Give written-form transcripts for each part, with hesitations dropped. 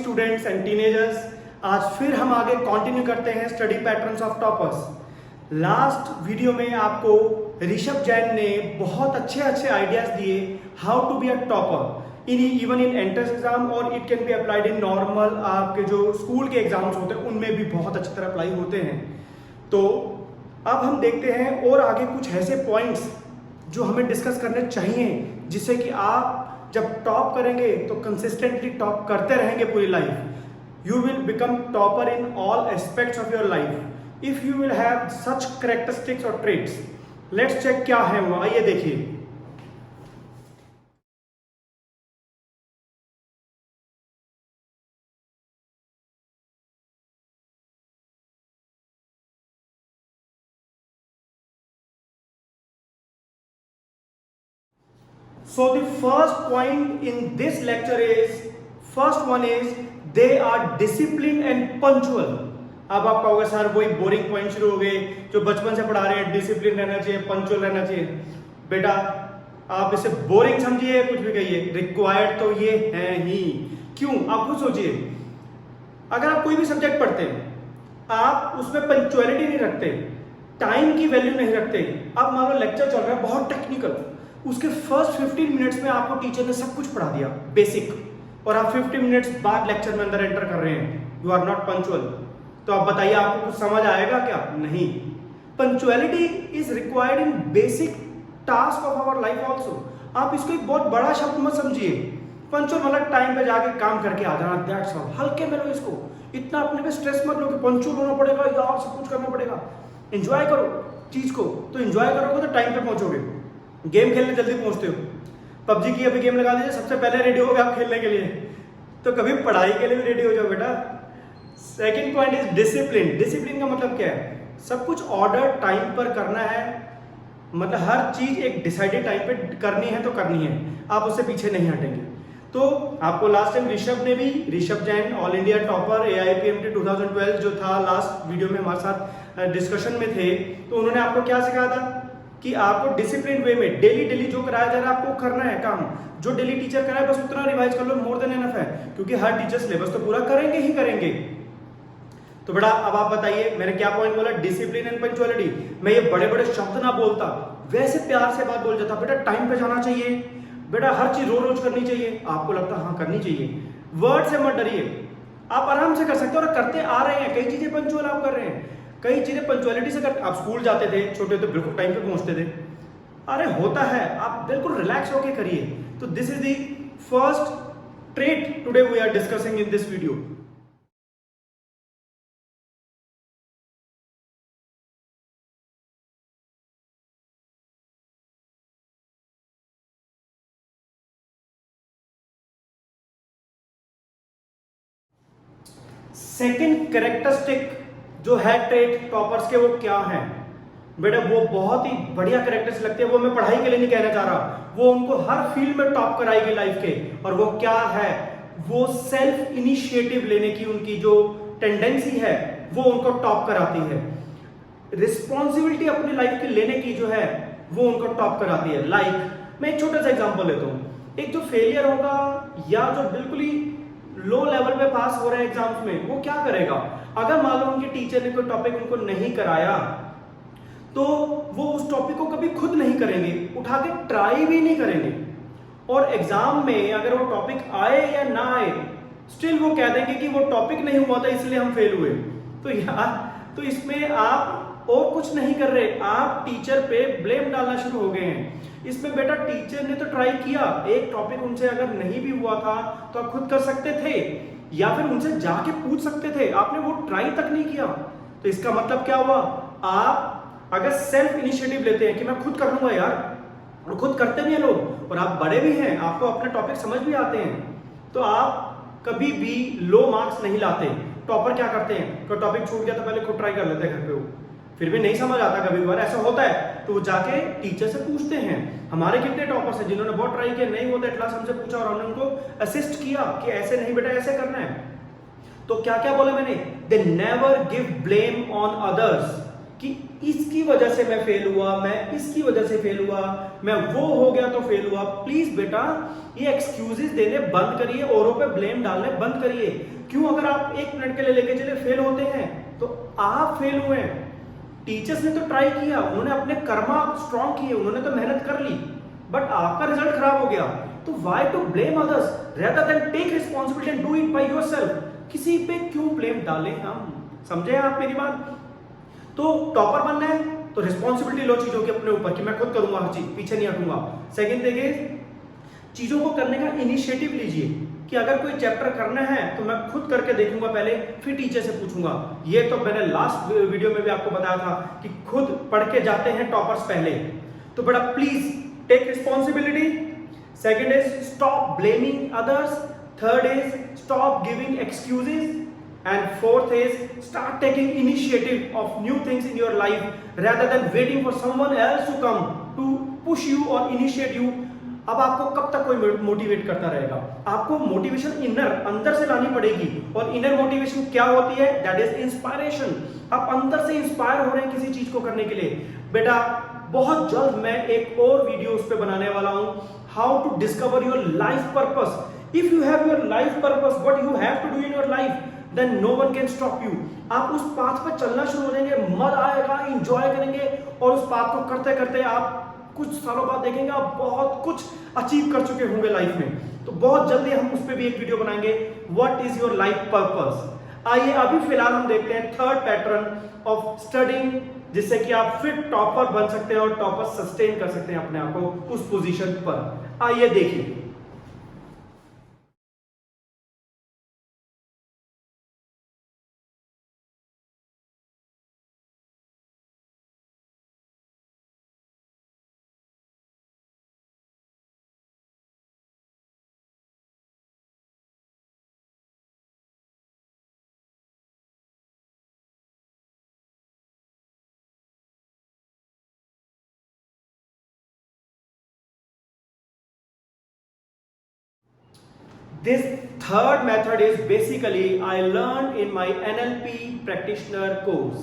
Students and teenagers, आज फिर हम आगे कंटिन्यू करते हैं study patterns of toppers. Last video में आपको ऋषभ जैन ने बहुत अच्छे अच्छे आइडियाज दिए how to be a topper even in entrance exam, और it can be applied in normal आपके जो स्कूल के एग्जाम्स होते हैं उनमें भी बहुत अच्छी तरह अप्लाई होते हैं। तो अब हम देखते हैं और आगे कुछ ऐसे पॉइंट्स जो हमें डिस्कस करने चाहिए जिससे कि आप जब टॉप करेंगे तो कंसिस्टेंटली टॉप करते रहेंगे पूरी life. You will become topper in all aspects of your life if you will have such characteristics और ट्रेट्स। लेट्स चेक क्या है वो, आइए देखिए। So the first point in this lecture is, first one is they are disciplined and punctual। अब आप कहोगे sir वही बोरिंग पॉइंट शुरू हो गए जो बचपन से पढ़ा रहे हैं, डिसिप्लिन रहना चाहिए, पंचुअल रहना चाहिए। बेटा आप इसे बोरिंग समझिए कुछ भी कहिए, रिक्वायर्ड तो ये है ही। क्यों? आप खुद सोचिए, अगर आप कोई भी सब्जेक्ट पढ़ते हैं आप उसमें पंचुअलिटी नहीं रखते, टाइम की वैल्यू नहीं रखते। अब मान लो लेक्चर चल रहा है बहुत टेक्निकल, उसके फर्स्ट 15 मिनट्स में आपको टीचर ने सब कुछ पढ़ा दिया बेसिक, और आप 15 मिनट्स बाद लेक्चर में अंदर एंटर कर रहे हैं, यू आर नॉट पंचुअल। तो आप बताइए आपको कुछ समझ आएगा क्या? नहीं। Punctuality is required in basic task of our life also. आप इसको एक बहुत बड़ा शब्द मत समझिए। पंचुअल मतलब टाइम पे जाके काम करके आ जाना, दैट्स ऑल। हल्के में लो इसको, इतना अपने पे स्ट्रेस मत लो कि पंचुअल होना पड़ेगा या सब कुछ करना पड़ेगा। एंजॉय करो चीज को, तो एंजॉय करोगे तो टाइम पे पहुंचोगे। गेम खेलने जल्दी पहुंचते हो, पबजी की अभी गेम लगा दीजिए, सबसे पहले रेडी हो गए आप खेलने के लिए, तो कभी पढ़ाई के लिए भी रेडी हो जाओ बेटा। Second point is discipline. Discipline का मतलब क्या है? सब कुछ ऑर्डर टाइम पर करना है, मतलब हर चीज एक डिसाइडेड टाइम पे करनी है तो करनी है, आप उससे पीछे नहीं हटेंगे। तो आपको last time Rishabh Jain all India topper AIPMT 2012 जो था, लास्ट वीडियो में हमारे साथ डिस्कशन में थे, तो उन्होंने आपको क्या सिखाया था कि आपको डिसिप्लिन वे में डेली जो कराया जा रहा है आपको करना है काम। जो डेली टीचर कराए बस उतना रिवाइज कर लो, मोर देन एनफ है, क्योंकि हर टीचर सिलेबस तो पूरा करेंगे ही करेंगे। तो बेटा अब आप बताइए मैंने क्या पॉइंट बोला? Discipline and punctuality. मैं ये बड़े बड़े शब्द ना बोलता, वैसे प्यार से बात बोल जाता, बेटा टाइम पे जाना चाहिए, बेटा हर चीज रोज करनी चाहिए। आपको लगता हाँ करनी चाहिए, वर्ड से मत डरिए, आप आराम से कर सकते हो और करते आ रहे हैं। कई चीजें पंक्चुअल आप कर रहे हैं, कई चीजें पंक्चुअलिटी से कर। आप स्कूल जाते थे छोटे तो बिल्कुल टाइम पे पहुंचते थे, अरे होता है, आप बिल्कुल रिलैक्स होके करिए। तो this is the first trait today we are discussing in this video. Second characteristic जो है ट्रेट टॉपर्स के, वो क्या है बेटा? वो बहुत ही बढ़िया कैरेक्टर्स लगते हैं, वो मैं पढ़ाई के लिए नहीं कहना चाह रहा, वो उनको हर फील्ड में टॉप कराएगी लाइफ के। और वो क्या है? वो सेल्फ इनिशिएटिव लेने की उनकी जो टेंडेंसी है वो उनको टॉप कराती है। रिस्पॉन्सिबिलिटी अपनी लाइफ की लेने की जो है वो उनको टॉप कराती है। लाइक मैं एक छोटा सा एग्जांपल लेता हूँ, एक जो फेलियर होगा या जो बिल्कुल ही लो लेवल पे पास हो रहे हैं एग्जाम्स में, वो क्या करेगा? अगर मान लो उनके टीचर ने कोई टॉपिक उनको नहीं कराया तो वो उस टॉपिक को कभी खुद नहीं करेंगे, उठा के ट्राई भी नहीं करेंगे, और एग्जाम में अगर वो टॉपिक आए या ना आए स्टिल वो कह देंगे कि वो टॉपिक नहीं हुआ था इसलिए हम फेल हुए। तो यार, तो इसमें आप और कुछ नहीं कर रहे, आप टीचर पे ब्लेम डालना शुरू हो गए हैं। इसमें बेटा टीचर ने तो ट्राई किया, एक टॉपिक उनसे अगर नहीं भी हुआ था तो आप खुद कर सकते थे या फिर उनसे जाके पूछ सकते थे, आपने वो ट्राई तक नहीं किया। तो इसका मतलब क्या हुआ? आप अगर सेल्फ इनिशिएटिव लेते हैं कि मैं खुद कर लूंगा यार, और खुद करते भी हैं लोग, और आप बड़े भी हैं, आपको अपने टॉपिक समझ भी आते हैं, तो आप कभी भी लो मार्क्स नहीं लाते। टॉपर क्या करते हैं? तो टॉपिक छूट गया तो पहले खुद ट्राई कर लेते हैं घर पे, वो फिर भी नहीं समझ आता, कभी बार ऐसा होता है तो वो जाके टीचर से पूछते हैं। हमारे कितने टॉपर्स हैं जिन्होंने बहुत ट्राई किया, नहीं होता एटलास हमसे पूछा और हमने उनको असिस्ट किया कि ऐसे नहीं बेटा ऐसे करना है। तो क्या क्या बोला मैंने? They never give blame on others, कि इसकी वजह से मैं फेल हुआ, मैं इसकी वजह से फेल हुआ, मैं वो हो गया तो फेल हुआ। प्लीज बेटा ये एक्सक्यूजेस देने बंद करिए, औरों पे ब्लेम डालने बंद करिए। क्यों? अगर आप 1 मिनट के लिए लेके चले फेल होते हैं तो आप फेल हुए हैं। टीचर्स ने तो ट्राई किया, उन्होंने अपने कर्मा स्ट्रॉन्ग किए, उन्होंने तो मेहनत कर ली, बट आपका रिजल्ट खराब हो गया। तो why to blame others rather than take responsibility and do it by yourself. किसी पे क्यों ब्लेम डालें हम? समझे आप मेरी बात? तो टॉपर बनना है तो रिस्पॉन्सिबिलिटी लो चीजों के अपने ऊपर कि मैं खुद करूंगा हर चीज, पीछे नहीं हटूंगा। सेकंड थिंग इज चीजों को करने का इनिशिएटिव लीजिए कि अगर कोई चैप्टर करना है तो मैं खुद करके देखूंगा पहले, फिर टीचर से पूछूंगा। ये तो मैंने लास्ट वीडियो में भी आपको बताया था कि खुद पढ़ के जाते हैं टॉपर्स पहले। तो बड़ा please take responsibility. Second is stop blaming others. Third is stop giving excuses. And fourth is start taking initiative of new things in your life rather than waiting for someone else to come to push you or initiate you. अब आपको कब तक कोई motivate करता रहेगा? आपको motivation inner अंदर से लानी पड़ेगी। और इनर मोटिवेशन क्या होती है? That is inspiration. आप अंदर से इंस्पायर हो रहे हैं किसी चीज को करने के लिए। बेटा बहुत जल्द मैं एक और वीडियो उस पर बनाने वाला हूं, how to discover your life purpose. If you have your life purpose, what you have to do in your life, then no one can stop you. आप उस पाथ पर चलना शुरू हो जाएंगे, मजा आएगा, इंजॉय करेंगे, और उस पाथ को करते करते आप कुछ सालों बाद देखेंगे आप बहुत कुछ अचीव कर चुके होंगे लाइफ में। तो बहुत जल्दी हम उस पर भी एक वीडियो बनाएंगे, what is your life purpose. आइए अभी फिलहाल हम देखते हैं थर्ड पैटर्न ऑफ स्टडिंग, जिससे कि आप फिर टॉपर बन सकते हैं और टॉपर सस्टेन कर सकते हैं अपने आप को उस पोजीशन पर। आइए देखिए। This third method is basically I learned in my NLP practitioner course.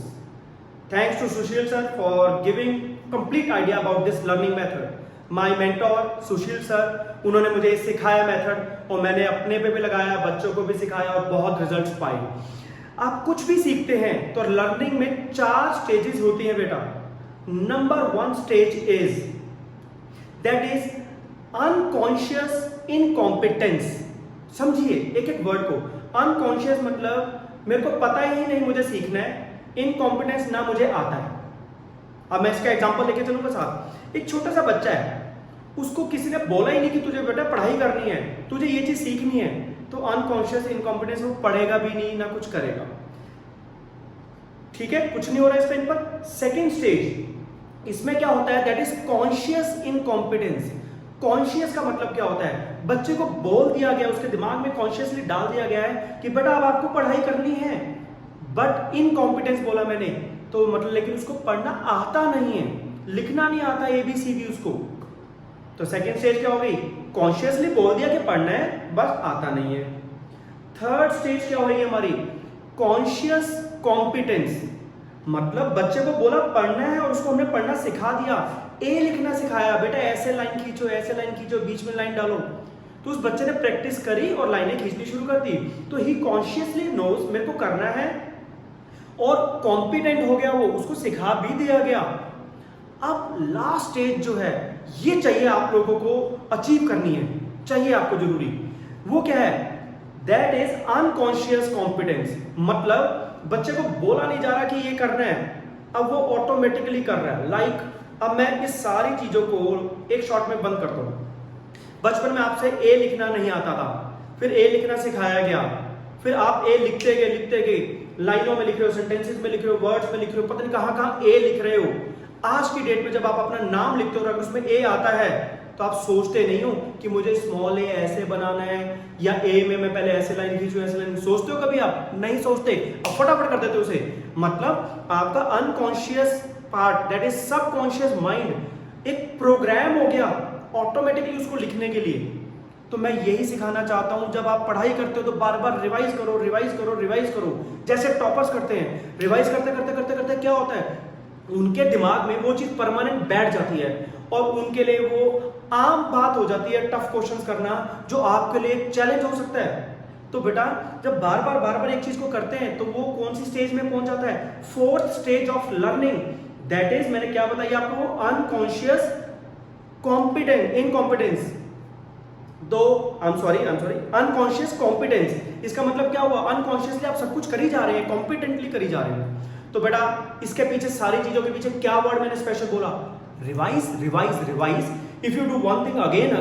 Thanks to Sushil sir for giving complete idea about this learning method. My mentor Sushil sir, उन्होंने मुझे सिखाया मेथड और मैंने अपने पे भी लगाया, बच्चों को भी सिखाया और बहुत रिजल्ट्स पाए। आप कुछ भी सीखते हैं तो लर्निंग में 4 स्टेजेस होती हैं बेटा। Number 1 stage is that is unconscious incompetence. समझिए एक एक वर्ड को। अनकॉन्शियस मतलब मेरे को पता ही नहीं मुझे सीखना है, इनकॉम्पिटेंस ना मुझे आता है। अब मैं इसका एग्जांपल लेके चलूंगा साथ। एक छोटा सा बच्चा है, उसको किसी ने बोला ही नहीं कि तुझे बेटा पढ़ाई करनी है, तुझे ये चीज सीखनी है, तो अनकॉन्शियस इनकॉम्पिटेंस, वो पढ़ेगा भी नहीं ना कुछ करेगा। ठीक है, कुछ नहीं हो रहा है इस टाइम पर। सेकेंड स्टेज, इसमें क्या होता है, that is conscious incompetence. Conscious का मतलब क्या होता है, बच्चे को बोल दिया गया, उसके दिमाग में कॉन्शियसली डाल दिया गया है कि बेटा अब आपको पढ़ाई करनी है, बट इनकॉम्पिटेंस बोला मैंने, तो मतलब लेकिन उसको पढ़ना आता नहीं है, लिखना नहीं आता ABCD उसको। तो सेकेंड स्टेज क्या हो गई, कॉन्शियसली बोल दिया कि पढ़ना है, बस आता नहीं है। थर्ड स्टेज क्या हो रही है हमारी, कॉन्शियस कॉम्पिटेंस, मतलब बच्चे को बोला पढ़ना है और उसको हमने पढ़ना सिखा दिया, ए लिखना सिखाया, बेटा ऐसे लाइन खींचो, ऐसे लाइन खींचो, बीच में लाइन डालो, तो उस बच्चे ने प्रैक्टिस करी और लाइनें खींचनी शुरू कर दी। तो ही कॉन्शियसली नोज मेरे को करना है और कॉम्पिटेंट हो गया, वो उसको सिखा भी दिया गया। अब लास्ट स्टेज जो है ये चाहिए आप लोगों को अचीव करनी है, चाहिए आपको जरूरी, वो क्या है, दैट इज अनकॉन्शियस कॉम्पिटेंस। मतलब बच्चे को बोला नहीं जा रहा कि ये करना है, अब वो ऑटोमेटिकली कर रहा है। लाइक अब मैं इस सारी चीजों को एक शॉट में बंद करता हूं। बचपन में आपसे ए लिखना नहीं आता था, फिर ए लिखना सिखाया गया, फिर आप ए लिखते गए, लाइनों में लिख रहे हो, सेंटेंसेस में लिख रहे हो, वर्ड्स में लिख रहे हो, पता नहीं कहां कहां ए लिख रहे हो। आज की डेट में जब आप अपना नाम लिखते हो और अगर उसमें ए आता है तो आप सोचते नहीं हो कि मुझे स्मॉल ए ऐसे बनाना है, या ए में मैं पहले ऐसे लाइन खींचूं, ऐसे लाइन, सोचते हो कभी आप? नहीं सोचते, अब फटाफट कर देते हो उसे। मतलब आपका unconscious part, that is subconscious mind, एक प्रोग्राम हो गया ऑटोमेटिकली उसको लिखने के लिए। तो मैं यही सिखाना चाहता हूं, जब आप पढ़ाई करते हो तो बार बार रिवाइज करो, रिवाइज करो, रिवाइज करो, जैसे टॉपर्स करते हैं। रिवाइज करते करते करते करते क्या होता है, उनके दिमाग में वो चीज परमानेंट बैठ जाती है और उनके लिए वो आम बात हो जाती है टफ क्वेश्चंस करना, जो आपके लिए एक चैलेंज हो सकता है। तो बेटा जब बार बार एक चीज को करते हैं तो वो कौन सी स्टेज में पहुंच जाता है? Fourth stage of learning, that is, मैंने क्या बताया आपको, अनकॉन्शियस कॉम्पिटेंट इनकॉम्पिटेंस। दो I am sorry unconscious competence. इसका मतलब क्या हुआ? अनकॉन्शियसली आप सब कुछ कर ही जा रहे हैं, कॉम्पिटेंटली कर ही जा रहे हैं। तो बेटा इसके पीछे, सारी चीजों के पीछे क्या वर्ड मैंने स्पेशल बोला? Revise revise revise. If you do one thing again,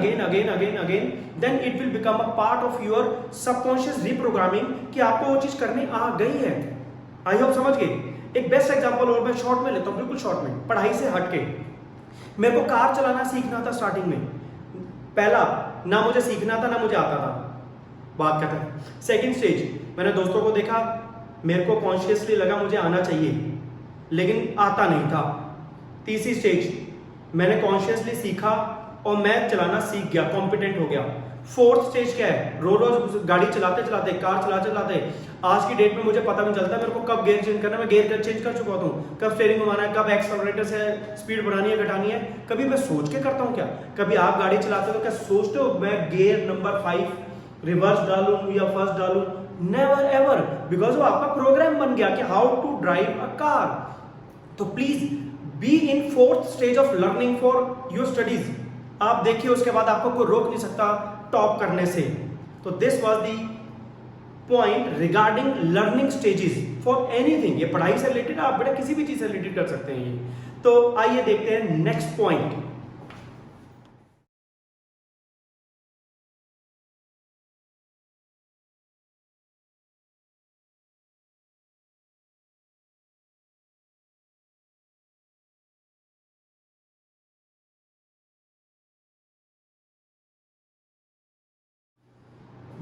then it will become a part of your subconscious reprogramming कि आपको वो चीज करनी आ गई है। आई होप समझ गए। एक बेस्ट एग्जांपल और मैं शॉर्ट में लेता हूँ, बिल्कुल शॉर्ट में, पढ़ाई से हटके। मेरे को कार चलाना सीखना था स्टार्टिंग में। पहला, ना मुझे सीखना था ना मुझे आता था, बात करते हैं। सेकेंड स्टेज, मैंने दोस्तों को देखा, मेरे को कॉन्शियसली लगा मुझे आना चाहिए लेकिन आता नहीं था। तीसरी स्टेज, मैंने कॉन्शियसली सीखा और मैं चलाना सीख गया, कॉम्पिटेंट हो गया। फोर्थ स्टेज क्या है? रोज गाड़ी चलाते चलाते, कार चलाते आज की डेट में मुझे पता नहीं चलता मेरे को कब गियर चेंज करना है। मैं गियर चेंज कर चुका हूँ, कब स्टीयरिंग घुमाना है, कब एक्सेलरेटर से स्पीड बढ़ानी है घटानी है। कभी मैं सोच के करता हूँ क्या? कभी आप गाड़ी चलाते हो तो क्या सोचते हो मैं गियर नंबर 5 रिवर्स डालूं या फर्स्ट डालूं? नेवर एवर, बिकॉज वो आपका प्रोग्राम बन गया कि how to drive a car. तो please be in fourth stage of learning for your studies. आप देखिए उसके बाद आपको कोई रोक नहीं सकता टॉप करने से। तो this was the point regarding learning stages for anything. ये पढ़ाई से रिलेटेड, आप बेटा किसी भी चीज से रिलेटेड कर सकते हैं ये। तो आइए देखते हैं next point.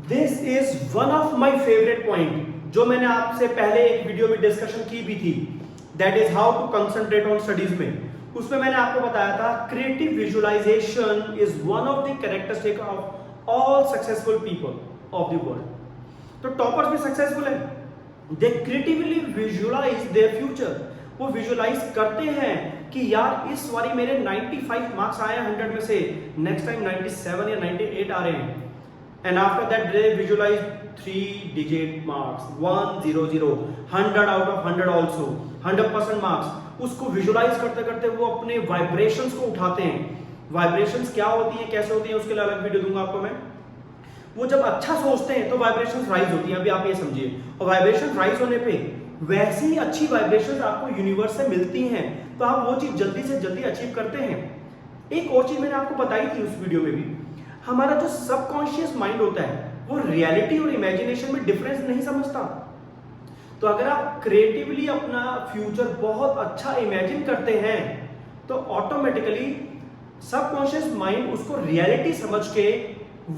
This is one of my favourite point, जो मैंने आपसे पहले एक वीडियो में डिस्कशन की भी थी, that is how to concentrate on studies में। उसमें मैंने आपको बताया था creative visualisation is one of the characteristic of all successful people of the world. तो टॉपर्स भी सक्सेसफुल है, they creatively visualise their future. वो विजुअलाइज करते हैं कि यार इस बारी मेरे 95 मार्क्स आए 100 में से, नेक्स्ट टाइम 97 या 98 आ रहे हैं। And after that they visualize 3-digit marks, 100, 100 out of 100 also, 100% marks। उसको विजुअलाइज करते करते वो अपने वाइब्रेशंस को उठाते हैं। वाइब्रेशंस क्या होती है, कैसे होती है, उसके लिए अलग वीडियो दूंगा आपको मैं। वो जब अच्छा सोचते हैं तो वाइब्रेशंस राइज होती हैं, अभी आप ये समझिए। और वाइब्रेशन राइज होने पे वैसी ही अच्छी वाइब्रेशंस आपको यूनिवर्स से मिलती हैं, तो आप वो चीज जल्दी से जल्दी अचीव करते हैं। एक और चीज मैंने आपको बताई थी उस वीडियो में भी, हमारा जो सबकॉन्शियस माइंड होता है वो रियलिटी और इमेजिनेशन में डिफरेंस नहीं समझता। तो अगर आप क्रिएटिवली अपना फ्यूचर बहुत अच्छा इमेजिन करते हैं तो ऑटोमेटिकली सबकॉन्शियस माइंड उसको रियलिटी समझ के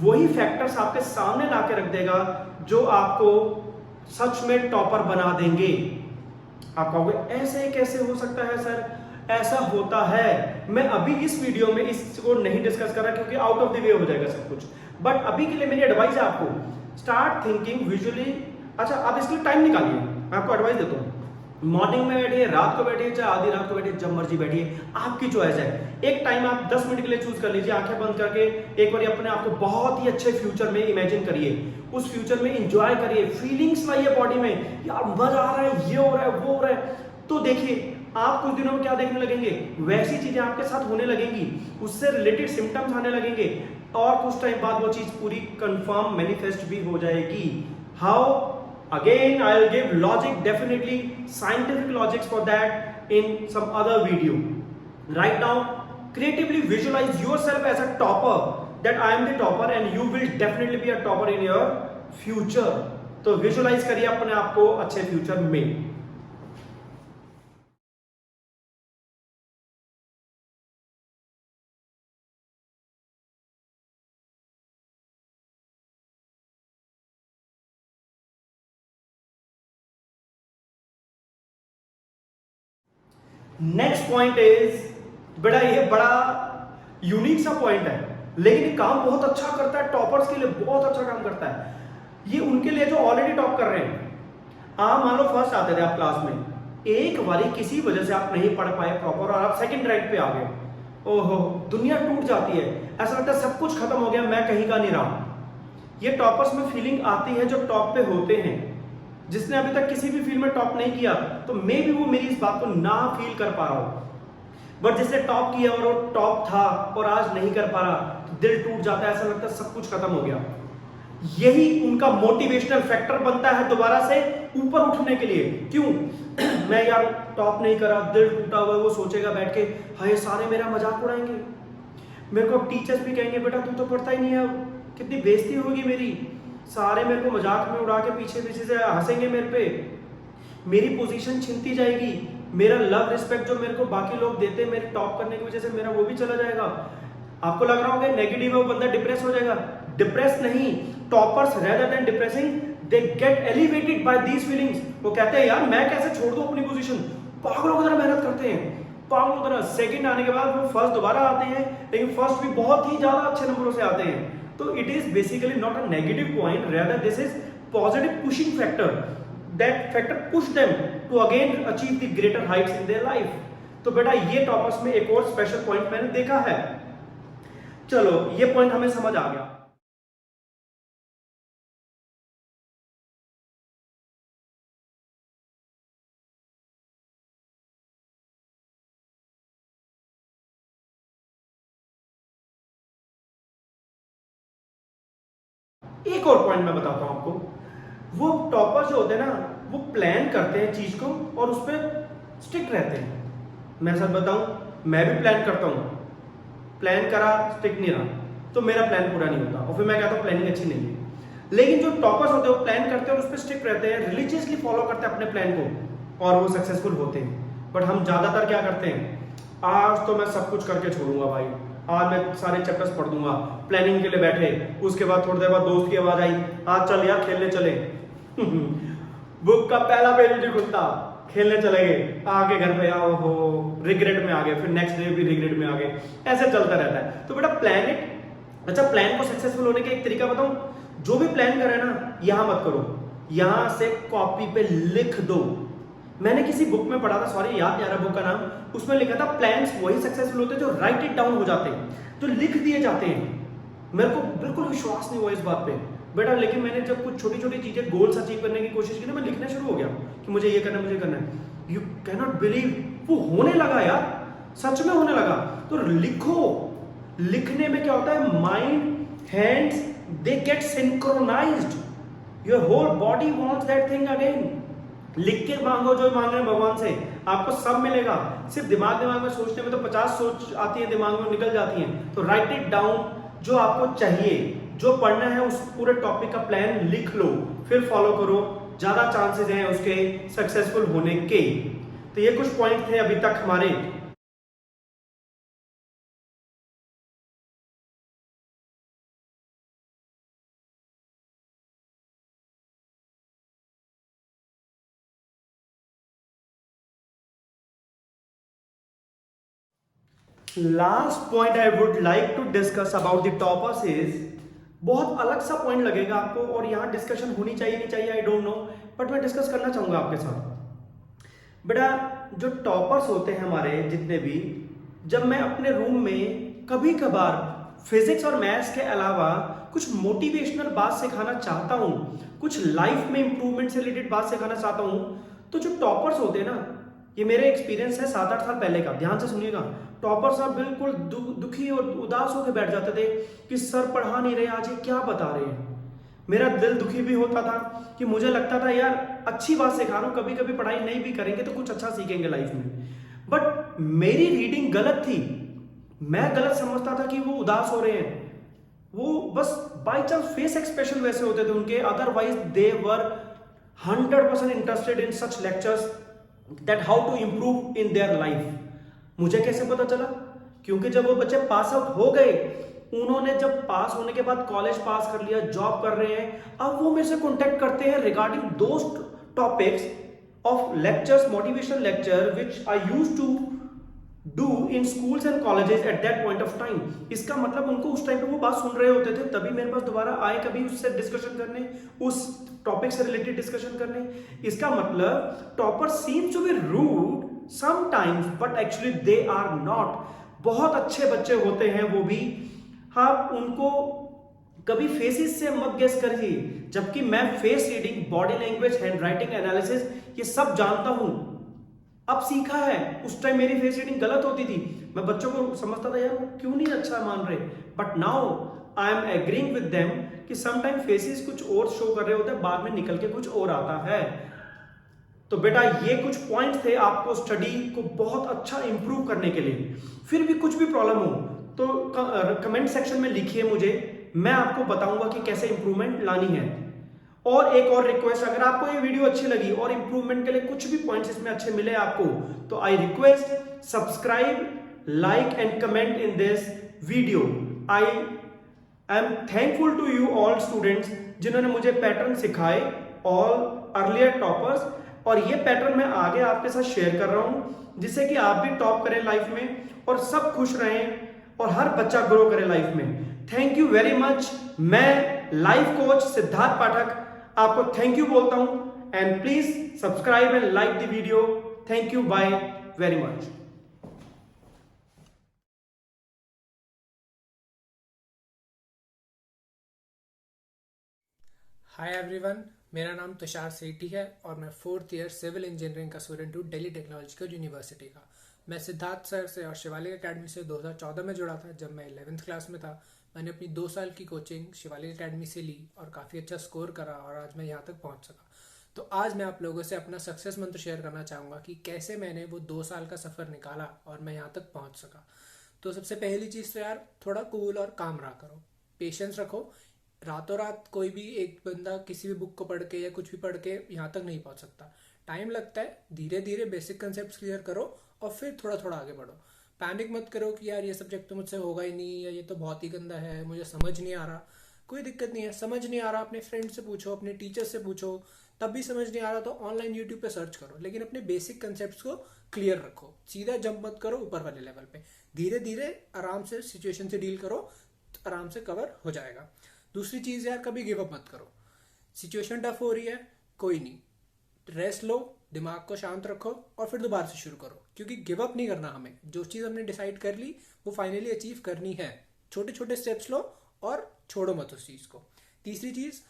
वही फैक्टर्स आपके सामने ला के रख देगा जो आपको सच में टॉपर बना देंगे। आप कहोगे ऐसे कैसे हो सकता है सर? ऐसा होता है। मैं अभी इस वीडियो में इसको नहीं डिस्कस कर रहा क्योंकि आउट ऑफ द वे हो जाएगा सब कुछ, बट अभी के लिए मेरी एडवाइस है आपको, स्टार्ट थिंकिंग विजुअली। अच्छा, आप इसके लिए टाइम निकालिए, मैं आपको एडवाइस देता हूँ। मॉर्निंग में बैठिए, रात को बैठिए, चाहे आधी रात को बैठिए, जब मर्जी बैठिए, आपकी चॉइस है। एक टाइम आप 10 मिनट के लिए चूज कर लीजिए, आंखें बंद करके एक बार अपने आप को बहुत ही अच्छे फ्यूचर में इमेजिन करिए, उस फ्यूचर में एंजॉय करिए, फीलिंग्स लाइए बॉडी में, यार मजा आ रहा है, ये हो रहा है, वो हो रहा है। तो देखिए आप कुछ दिनों में क्या देखने लगेंगे, वैसी चीजें आपके साथ होने लगेंगी, उससे रिलेटेड सिम्टम्स आने लगेंगे, और कुछ टाइम बाद वो चीज पूरी कंफर्म मैनिफेस्ट भी हो जाएगी। How? Again, I'll give logic, definitely scientific logics for that in some other video. Right now, creatively visualize yourself as a topper, that I am the topper and you will definitely be a topper in your future. तो visualize करिए अपने आप को अच्छे future में। Next point is, बेटा ये बड़ा यूनिक सा पॉइंट है, लेकिन ये काम बहुत अच्छा करता है, टॉपर्स के लिए बहुत अच्छा काम करता है। ये उनके लिए जो ऑलरेडी टॉप कर रहे हैं। आप मान लो फर्स्ट आते थे आप क्लास में, एक बारी किसी वजह से आप नहीं पढ़ पाए प्रॉपर और आप सेकंड रैंक पे आ गए, ओहो दुनिया टूट जाती है, ऐसा लगता है सब कुछ खत्म हो गया, मैं कहीं का नहीं रहा। ये टॉपर्स में फीलिंग आती है जो टॉप पे होते हैं। जिसने अभी तक किसी भी फील्ड में टॉप नहीं किया तो मे भी वो मेरी इस बात को ना फील कर पा रहा हो, बट जिसने टॉप किया और वो टॉप था और आज नहीं कर पा रहा तो दिल टूट जाता है, ऐसा लगता है सब कुछ खत्म हो गया। यही उनका मोटिवेशनल फैक्टर बनता है दोबारा से ऊपर उठने के लिए। क्यों? मैं यार टॉप नहीं करा, दिल टूटा हुआ है, वो सोचेगा बैठ के हाय सारे मेरा मजाक उड़ाएंगे, मेरे को टीचर्स भी कहेंगे बेटा तू तो पढ़ता ही नहीं है, कितनी बेइज्जती होगी मेरी, सारे मेरे को मजाक में उड़ा के पीछे पीछे से हंसेंगे मेरे पे, मेरी पोजीशन छिनती जाएगी, मेरा लव रिस्पेक्ट जो मेरे को बाकी लोग देते हैं मेरे टॉप करने की वजह से मेरा वो भी चला जाएगा। आपको लग रहा होगा नेगेटिव है वो बंदा डिप्रेस हो जाएगा, डिप्रेस नहीं, toppers rather than depressing they get elevated by these feelings. वो कहते हैं यार मैं कैसे छोड़ दूं अपनी पोजीशन, पागलों की तरह मेहनत करते हैं, पागलों की तरह। सेकंड आने के बाद वो फर्स्ट दोबारा आते हैं, लेकिन फर्स्ट भी बहुत ही ज्यादा अच्छे नंबरों से आते हैं। तो it is basically not a negative point, rather this is positive pushing factor, that factor push them to again achieve the greater heights in their life. तो बेटा ये टॉपर्स में एक और स्पेशल पॉइंट मैंने देखा है। चलो ये पॉइंट हमें समझ आ गया। एक और पॉइंट मैं बताता हूं आपको। वो टॉपर जो होते हैं ना वो प्लान करते हैं चीज को और उस पर स्टिक रहते हैं। मैं सच बताऊं मैं भी प्लान करता हूं, प्लान करा स्टिक नहीं रहा तो मेरा प्लान पूरा नहीं होता और फिर मैं कहता हूं प्लानिंग अच्छी नहीं है। लेकिन जो टॉपर्स होते हैं वो प्लान करते हैं और उस पर स्टिक रहते हैं, रिलीजियसली फॉलो करते हैं अपने प्लान को और वो सक्सेसफुल होते हैं। बट हम ज्यादातर क्या करते हैं, आज तो मैं सब कुछ करके छोड़ूंगा भाई, आज मैं सारे चैप्टर्स पढ़ दूंगा, प्लानिंग के लिए बैठे, उसके बाद थोड़ी देर बाद दोस्त की आवाज आई आज चल यार खेलने चले बुक का पहला पेज नहीं खुलता, खेलने चले गए, आगे घर पे आओ हो रिग्रेट में आ गए, फिर नेक्स्ट डे भी रिग्रेट में आ गए, ऐसे चलता रहता है। तो बेटा प्लान इट। अच्छा प्लान को सक्सेसफुल होने का एक तरीका बताऊं, जो भी प्लान करे ना यहां मत करो, यहां से कॉपी पे लिख दो। मैंने किसी बुक में पढ़ा था, सॉरी याद नहीं आ रहा बुक का नाम, उसमें लिखा था प्लान्स वही सक्सेसफुल होते हैं जो राइट इट डाउन हो जाते हैं, जो लिख दिए जाते हैं। मेरे को बिल्कुल विश्वास नहीं हुआ इस बात पे बेटा, लेकिन मैंने जब कुछ छोटी छोटी चीजें गोल्स अचीव करने की कोशिश की ना, मैं लिखना शुरू हो गया कि मुझे ये करना है, मुझे करना है। यू कैन नॉट बिलीव वो होने लगा यार, सच में होने लगा। तो लिखो, लिखने में क्या होता है, mind hands they get synchronised, your whole body wants that thing again. लिख के मांगो जो मांग रहे हैं भगवान से, आपको सब मिलेगा। सिर्फ दिमाग में सोचने में तो 50 सोच आती है, दिमाग में निकल जाती हैं। तो राइट इट डाउन, जो आपको चाहिए, जो पढ़ना है उस पूरे टॉपिक का प्लान लिख लो, फिर फॉलो करो, ज्यादा चांसेस हैं उसके सक्सेसफुल होने के। तो ये कुछ पॉइंट थे अभी तक हमारे। Last point I would like to discuss about the toppers is, बहुत अलग सा पॉइंट लगेगा आपको और यहां डिस्कशन होनी चाहिए नहीं चाहिए आई डोंट नो, बट मैं डिस्कस करना चाहूंगा आपके साथ। बेटा जो टॉपर्स होते हैं हमारे जितने भी, जब मैं अपने रूम में कभी कभार फिजिक्स और मैथ्स के अलावा कुछ मोटिवेशनल बात सिखाना चाहता हूं, कुछ लाइफ में इंप्रूवमेंट से रिलेटेड बात सिखाना चाहता हूं, तो जो टॉपर्स होते हैं ना, ये मेरे एक्सपीरियंस है 7-8 साल पहले का, ध्यान से सुनिएगा। टॉपर साहब बिल्कुल दुखी और उदास होकर बैठ जाते थे कि सर पढ़ा नहीं रहे, आज ये क्या बता रहे हैं। मेरा दिल दुखी भी होता था कि मुझे लगता था यार अच्छी बात सिखा रहा हूं, कभी कभी पढ़ाई नहीं भी करेंगे तो कुछ अच्छा सीखेंगे लाइफ में। बट मेरी रीडिंग गलत थी, मैं गलत समझता था कि वो उदास हो रहे हैं, वो बस बाई चांस फेस एक्सप्रेशन वैसे होते थे उनके, otherwise they were 100% interested in such lectures that how to improve in their life. मुझे कैसे पता चला? क्योंकि जब वो बच्चे पास आउट हो गए, उन्होंने जब पास होने के बाद कॉलेज पास कर लिया, जॉब कर रहे हैं, अब वो मेरे से कॉन्टेक्ट करते हैं regarding those topics of lectures, motivational lecture which I used to do in schools and colleges at that point of time. इसका मतलब उनको उस टाइम पे वो बात सुन रहे होते थे, तभी मेरे पास दोबारा आए कभी उससे डिस्कशन करने, उस टॉपिक से रिलेटेड डिस्कशन करने। इसका मतलब topper seems to be rude sometimes but actually they are not. बहुत अच्छे बच्चे होते हैं वो भी। हाँ, उनको कभी फेसेस से मत गेस करिए, जबकि मैं face reading, body language, hand writing analysis ये सब जानता हूं। अब सीखा है, उस टाइम मेरी फेस रीडिंग गलत होती थी, मैं बच्चों को समझता था यार वो क्यों नहीं अच्छा मान रहे, but now I am agreeing with them कि समटाइम फेसेस कुछ और शो कर रहे होते हैं, बाद में निकल के कुछ और आता है। तो बेटा ये कुछ पॉइंट्स थे आपको स्टडी को बहुत अच्छा इंप्रूव करने के लिए। फिर भी कुछ भी प्रॉब्लम हो तो कमेंट सेक्शन में लिखिए मुझे, मैं आपको बताऊंगा कि कैसे इंप्रूवमेंट लानी है। और एक और रिक्वेस्ट, अगर आपको ये वीडियो अच्छी लगी और इंप्रूवमेंट के लिए कुछ भी पॉइंट्स इसमें अच्छे मिले आपको, तो I request subscribe, like and comment in this video. I am thankful to you all students जिन्होंने मुझे पैटर्न सिखाए, ऑल अर्लियर टॉपर्स, और ये पैटर्न मैं आगे आपके साथ शेयर कर रहा हूं जिससे कि आप भी टॉप करें लाइफ में और सब खुश रहें और हर बच्चा ग्रो करे लाइफ में। Thank you very much. मैं लाइफ कोच सिद्धार्थ पाठक आपको थैंक यू बोलता हूं, and please subscribe and like the video. Thank you, bye very much. Hi everyone, मेरा नाम तुषार सेठी है और मैं 4th ईयर सिविल इंजीनियरिंग का स्टूडेंट हूँ दिल्ली टेक्नोलॉजिकल यूनिवर्सिटी का। मैं सिद्धार्थ सर से और शिवालिक एकेडमी से 2014 में जुड़ा था। जब मैं 11th क्लास में था, मैंने अपनी 2 साल की कोचिंग शिवालिक एकेडमी से ली और काफ़ी अच्छा स्कोर करा और आज मैं यहाँ तक पहुँच सका। तो आज मैं आप लोगों से अपना सक्सेस मंत्र शेयर करना चाहूँगा कि कैसे मैंने वो 2 साल का सफ़र निकाला और मैं यहाँ तक पहुँच सका। तो सबसे पहली चीज़ तो यार, थोड़ा कूल और काम रहा करो, पेशेंस रखो। रातों रात कोई भी एक बंदा किसी भी बुक को पढ़ के या कुछ भी पढ़ के यहाँ तक नहीं पहुँच सकता। टाइम लगता है, धीरे धीरे बेसिक कंसेप्ट क्लियर करो और फिर थोड़ा थोड़ा आगे बढ़ो। पैनिक मत करो कि यार ये सब्जेक्ट तो मुझसे होगा ही नहीं, या ये तो बहुत ही गंदा है, मुझे समझ नहीं आ रहा। कोई दिक्कत नहीं है, समझ नहीं आ रहा अपने फ्रेंड से पूछो, अपने टीचर से पूछो। तब भी समझ नहीं आ रहा तो ऑनलाइन यूट्यूब पे सर्च करो, लेकिन अपने बेसिक कंसेप्ट को क्लियर रखो। सीधा जंप मत करो ऊपर वाले लेवल पे, धीरे धीरे आराम से सिचुएशन से डील करो, तो आराम से कवर हो जाएगा। दूसरी चीज़ यार, कभी गिव अप मत करो। सिचुएशन टफ हो रही है, कोई नहीं, रेस्ट लो, दिमाग को शांत रखो और फिर दोबारा से शुरू करो, क्योंकि गिव अप नहीं करना हमें। जो चीज़ हमने डिसाइड कर ली वो फाइनली अचीव करनी है। छोटे छोटे स्टेप्स लो और छोड़ो मत उस चीज़ को। तीसरी चीज़,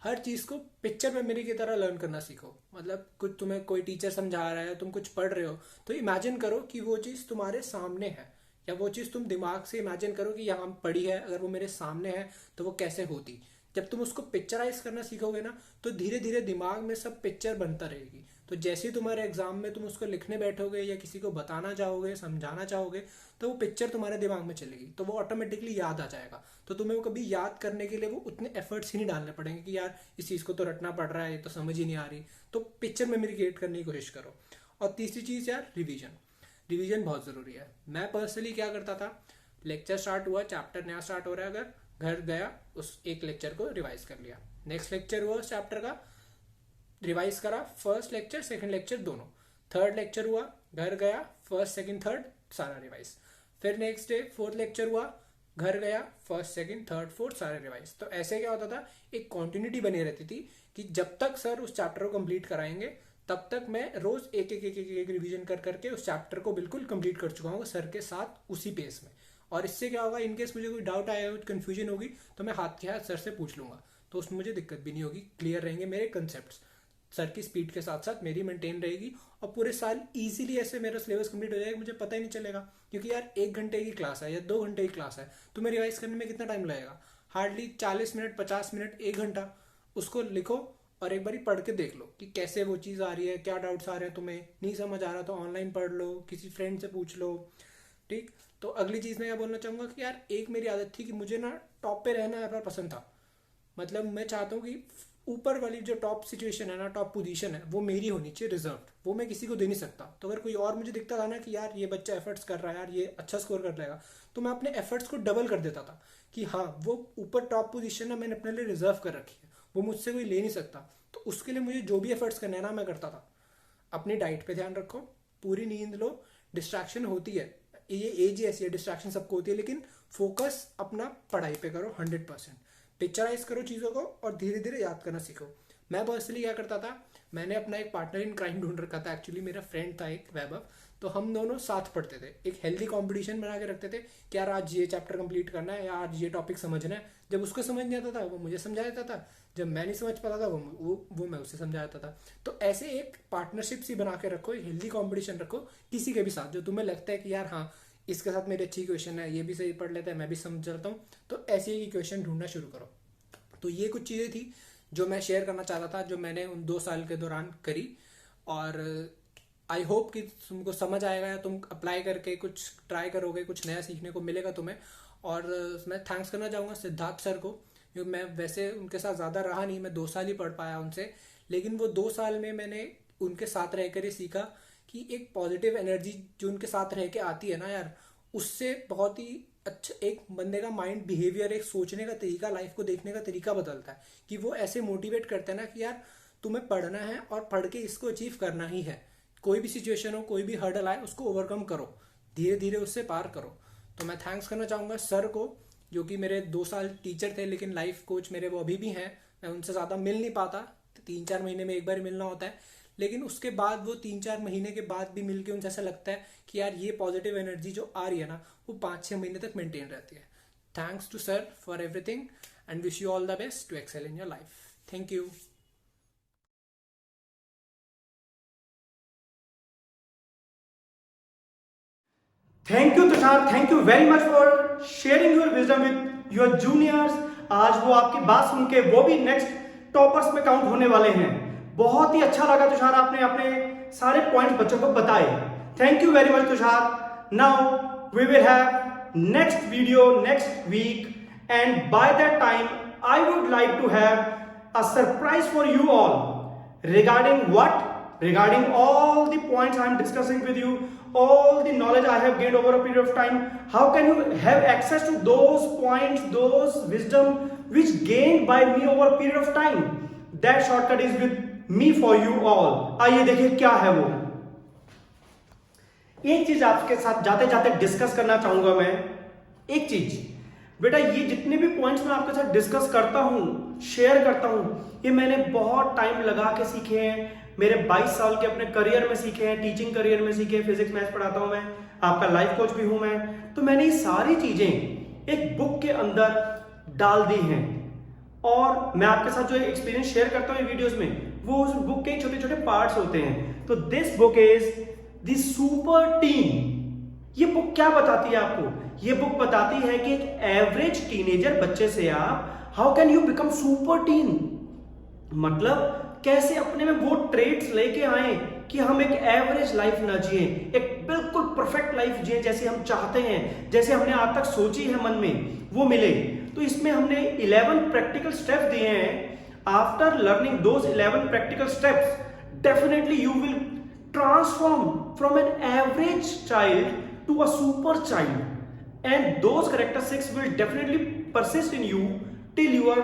हर चीज़ को पिक्चर मेमोरी की तरह लर्न करना सीखो। मतलब कुछ तुम्हें कोई टीचर समझा रहा है, तुम कुछ पढ़ रहे हो, तो इमेजिन करो कि वो चीज़ तुम्हारे सामने है, या वो चीज़ तुम दिमाग से इमेजिन करो कि यहाँ पढ़ी है, अगर वो मेरे सामने है तो वो कैसे होती। जब तुम उसको पिक्चराइज करना सीखोगे ना, तो धीरे धीरे दिमाग में सब पिक्चर बनता रहेगी। तो जैसे ही तुम्हारे एग्जाम में तुम उसको लिखने बैठोगे या किसी को बताना चाहोगे, समझाना चाहोगे, तो वो पिक्चर तुम्हारे दिमाग में चलेगी, तो वो ऑटोमेटिकली याद आ जाएगा। तो तुम्हें वो कभी याद करने के लिए वो उतने एफर्ट्स ही नहीं डालने पड़ेंगे कि यार इस चीज़ को तो रटना पड़ रहा है, ये तो समझ ही नहीं आ रही। तो पिक्चर मेमोरी क्रिएट करने की कोशिश करो। और तीसरी चीज़ यार, रिविजन। रिवीजन बहुत ज़रूरी है। मैं पर्सनली क्या करता था, लेक्चर स्टार्ट हुआ, चैप्टर नया स्टार्ट हो रहा है, अगर घर गया उस एक लेक्चर को रिवाइज कर लिया, नेक्स्ट लेक्चर हुआ उस चैप्टर का, रिवाइज करा, फर्स्ट लेक्चर सेकंड लेक्चर दोनों, थर्ड लेक्चर हुआ, घर गया, फर्स्ट सेकंड थर्ड सारा रिवाइज, फिर नेक्स्ट डे फोर्थ लेक्चर हुआ, घर गया, फर्स्ट सेकंड थर्ड फोर्थ सारे रिवाइज। तो ऐसे क्या होता था, एक कॉन्टिन्यूटी बनी रहती थी कि जब तक सर उस चैप्टर को कंप्लीट कराएंगे तब तक मैं रोज एक एक एक एक, एक रिवीजन कर करके उस चैप्टर को बिल्कुल कंप्लीट कर चुका हूँ सर के साथ उसी पेस में। और इससे क्या होगा, इनकेस मुझे कोई डाउट आया, कुछ कन्फ्यूजन होगी, तो मैं हाथ के हाथ सर से पूछ लूंगा, तो उसमें मुझे दिक्कत भी नहीं होगी, क्लियर रहेंगे मेरे कंसेप्ट। सर की स्पीड के साथ साथ मेरी मेंटेन रहेगी और पूरे साल इजीली ऐसे मेरा सिलेबस कंप्लीट हो जाएगा, मुझे पता ही नहीं चलेगा। क्योंकि यार 1 घंटे की क्लास है या 2 घंटे की क्लास है, तो मैं रिवाइज करने में कितना टाइम लगेगा, हार्डली 40 मिनट, 50 मिनट, 1 घंटा। उसको लिखो और एक बारी पढ़ के देख लो कि कैसे वो चीज़ आ रही है, क्या डाउट्स आ रहे हैं, तुम्हें नहीं समझ आ रहा तो ऑनलाइन पढ़ लो, किसी फ्रेंड से पूछ लो। ठीक। तो अगली चीज़ मैं यह बोलना चाहूँगा कि यार, एक मेरी आदत थी कि मुझे ना टॉप पे रहना हर बार पसंद था। मतलब मैं चाहता हूँ कि ऊपर वाली जो टॉप सिचुएशन है ना, टॉप पोजीशन है, वो मेरी होनी चाहिए, रिजर्व, वो मैं किसी को दे नहीं सकता। तो अगर कोई और मुझे दिखता था ना कि यार ये बच्चा एफर्ट्स कर रहा है, यार ये अच्छा स्कोर कर लेगा, तो मैं अपने एफर्ट्स को डबल कर देता था कि हाँ, वो ऊपर टॉप पोजीशन है, मैंने अपने लिए रिजर्व कर रखी है, वो मुझसे कोई ले नहीं सकता। तो उसके लिए मुझे जो भी एफर्ट्स करने हैं ना, मैं करता था। अपनी डाइट पे ध्यान रखो, पूरी नींद लो, डिस्ट्रैक्शन होती है, ये एज ही ऐसी है, डिस्ट्रैक्शन सबको होती है, लेकिन फोकस अपना पढ़ाई पे करो 100%। पिक्चराइज करो चीज़ों को और धीरे धीरे याद करना सीखो। मैं पर्सनली क्या करता था, मैंने अपना एक पार्टनर इन क्राइम ढूंढ रखा था। एक्चुअली मेरा फ्रेंड था एक, वैभव, तो हम दोनों साथ पढ़ते थे। एक हेल्दी कंपटीशन बना के रखते थे कि यार आज ये चैप्टर कंप्लीट करना है या आज ये टॉपिक समझना है। जब उसको समझ नहीं आता था वो मुझे समझा देता था, जब मैं नहीं समझ पाता था वो मैं उसे समझा देता था। तो ऐसे एक पार्टनरशिप सी बना के रखो, एक हेल्दी कॉम्पिटिशन रखो किसी के भी साथ, जो तुम्हें लगता है कि यार हाँ इसके साथ मेरी अच्छी क्वेश्चन है, ये भी सही पढ़ लेता है, मैं भी समझ जाता हूँ, तो ऐसे ही क्वेश्चन ढूंढना शुरू करो। तो ये कुछ चीज़ें थी जो मैं शेयर करना चाहता था, जो मैंने उन 2 साल के दौरान करी। और आई होप कि तुमको समझ आएगा या तुम अप्लाई करके कुछ ट्राई करोगे, कुछ नया सीखने को मिलेगा तुम्हें। और मैं थैंक्स करना चाहूँगा सिद्धार्थ सर को, क्योंकि मैं वैसे उनके साथ ज़्यादा रहा नहीं, मैं 2 साल ही पढ़ पाया उनसे, लेकिन वो 2 साल में मैंने उनके साथ रह कर ही सीखा कि एक पॉजिटिव एनर्जी जो उनके साथ रह के आती है ना यार, उससे बहुत ही अच्छा एक बंदे का माइंड, बिहेवियर, एक सोचने का तरीका, लाइफ को देखने का तरीका बदलता है। कि वो ऐसे मोटिवेट करते हैं ना कि यार तुम्हें पढ़ना है और पढ़ के इसको अचीव करना ही है। कोई भी सिचुएशन हो, कोई भी हर्डल आए, उसको ओवरकम करो, धीरे धीरे उससे पार करो। तो मैं थैंक्स करना चाहूँगा सर को, जो कि मेरे 2 साल टीचर थे, लेकिन लाइफ कोच मेरे वो अभी भी हैं। मैं उनसे ज़्यादा मिल नहीं पाता, 3-4 महीने में एक बार मिलना होता है, लेकिन उसके बाद वो 3-4 महीने के बाद भी मिलके उनसे ऐसा लगता है कि यार ये पॉजिटिव एनर्जी जो आ रही है ना, वो 5-6 महीने तक मेंटेन रहती है। Thanks to sir for everything and wish you all the best to excel in your life. Thank you. Thank you Tushar, thank you very much for sharing your wisdom with your juniors. आज वो आपकी बात सुन के वो भी next toppers में count होने वाले हैं। बहुत ही अच्छा लगा तुषार, आपने अपने सारे पॉइंट्स बच्चों को बताए। Thank you very much Tushar. Now we will have next video next week and by that time I would like to have a surprise for you all regarding what? Regarding all the points I am discussing with you, all the knowledge I have gained over a period of time. How can you have access to those points, those wisdom which gained by me over a period of time? That shortcut is with me for you all. आइए देखिए क्या है वो। एक चीज आपके साथ जाते जाते डिस्कस करना चाहूंगा मैं। एक चीज बेटा, ये जितने भी पॉइंट्स मैं आपके साथ डिस्कस करता हूं, शेयर करता हूं, ये मैंने बहुत टाइम लगा के सीखे हैं। मेरे 22 साल के अपने करियर में सीखे हैं, टीचिंग करियर में सीखे हैं। फिजिक्स मैथ्स पढ़ाता हूं मैं, आपका लाइफ कोच भी हूं मैं। तो मैंने ये सारी चीजें एक बुक के अंदर डाल दी हैं और मैं आपके साथ जो एक्सपीरियंस शेयर करता हूं वीडियोस में, वो उस बुक के छोटे छोटे पार्ट्स होते हैं। तो this book is the super tin. ये बुक क्या बताती है आपको? ये बुक बताती है कि एक एवरेज टीनेजर बच्चे से आप how can you become super tin, मतलब कैसे अपने में वो ट्रेट्स लेके आए कि हम एक एवरेज लाइफ ना जिए, एक बिल्कुल परफेक्ट लाइफ जिए जैसे हम चाहते हैं, जैसे हमने आज तक सोची है मन में, वो मिले। तो इसमें हमने 11 प्रैक्टिकल स्टेप्स दिए हैं। After learning those 11 practical steps definitely you will transform from an average child to a super child and those characteristics will definitely persist in you till your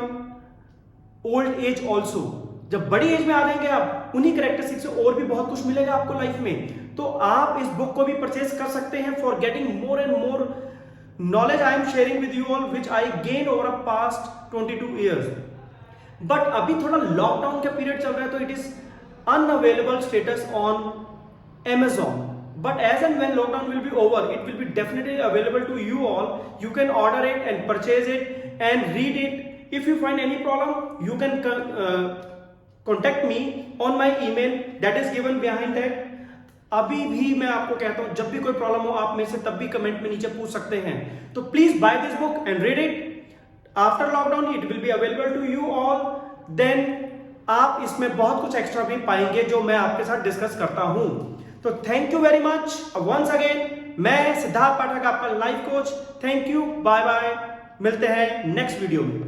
old age also। जब बड़ी as में आ जाएंगे आप, उन्हीं characteristics से और भी बहुत कुछ मिलेगा आपको लाइफ में। तो आप इस बुक को भी परचेज कर सकते हैं for getting more and more knowledge I am sharing with you all which I gain over a past 22 years। But अभी थोड़ा लॉकडाउन का पीरियड चल रहा है, तो it is unavailable status on Amazon, but as and when lockdown will be over, it will be definitely available to you all. You can order it and purchase it and read it. If you find any problem, you can contact me on my email that is given behind that। अभी भी मैं आपको कहता हूं, जब भी कोई problem हो आप मेरे से तब भी कमेंट में नीचे पूछ सकते हैं। तो please buy this book and read it. After lockdown it will be available to you all. Then आप इसमें बहुत कुछ एक्स्ट्रा भी पाएंगे जो मैं आपके साथ डिस्कस करता हूं। तो thank you very much once again. मैं सिद्धार्थ पाठक, आपका life coach. Thank you, bye bye, मिलते हैं नेक्स्ट वीडियो में।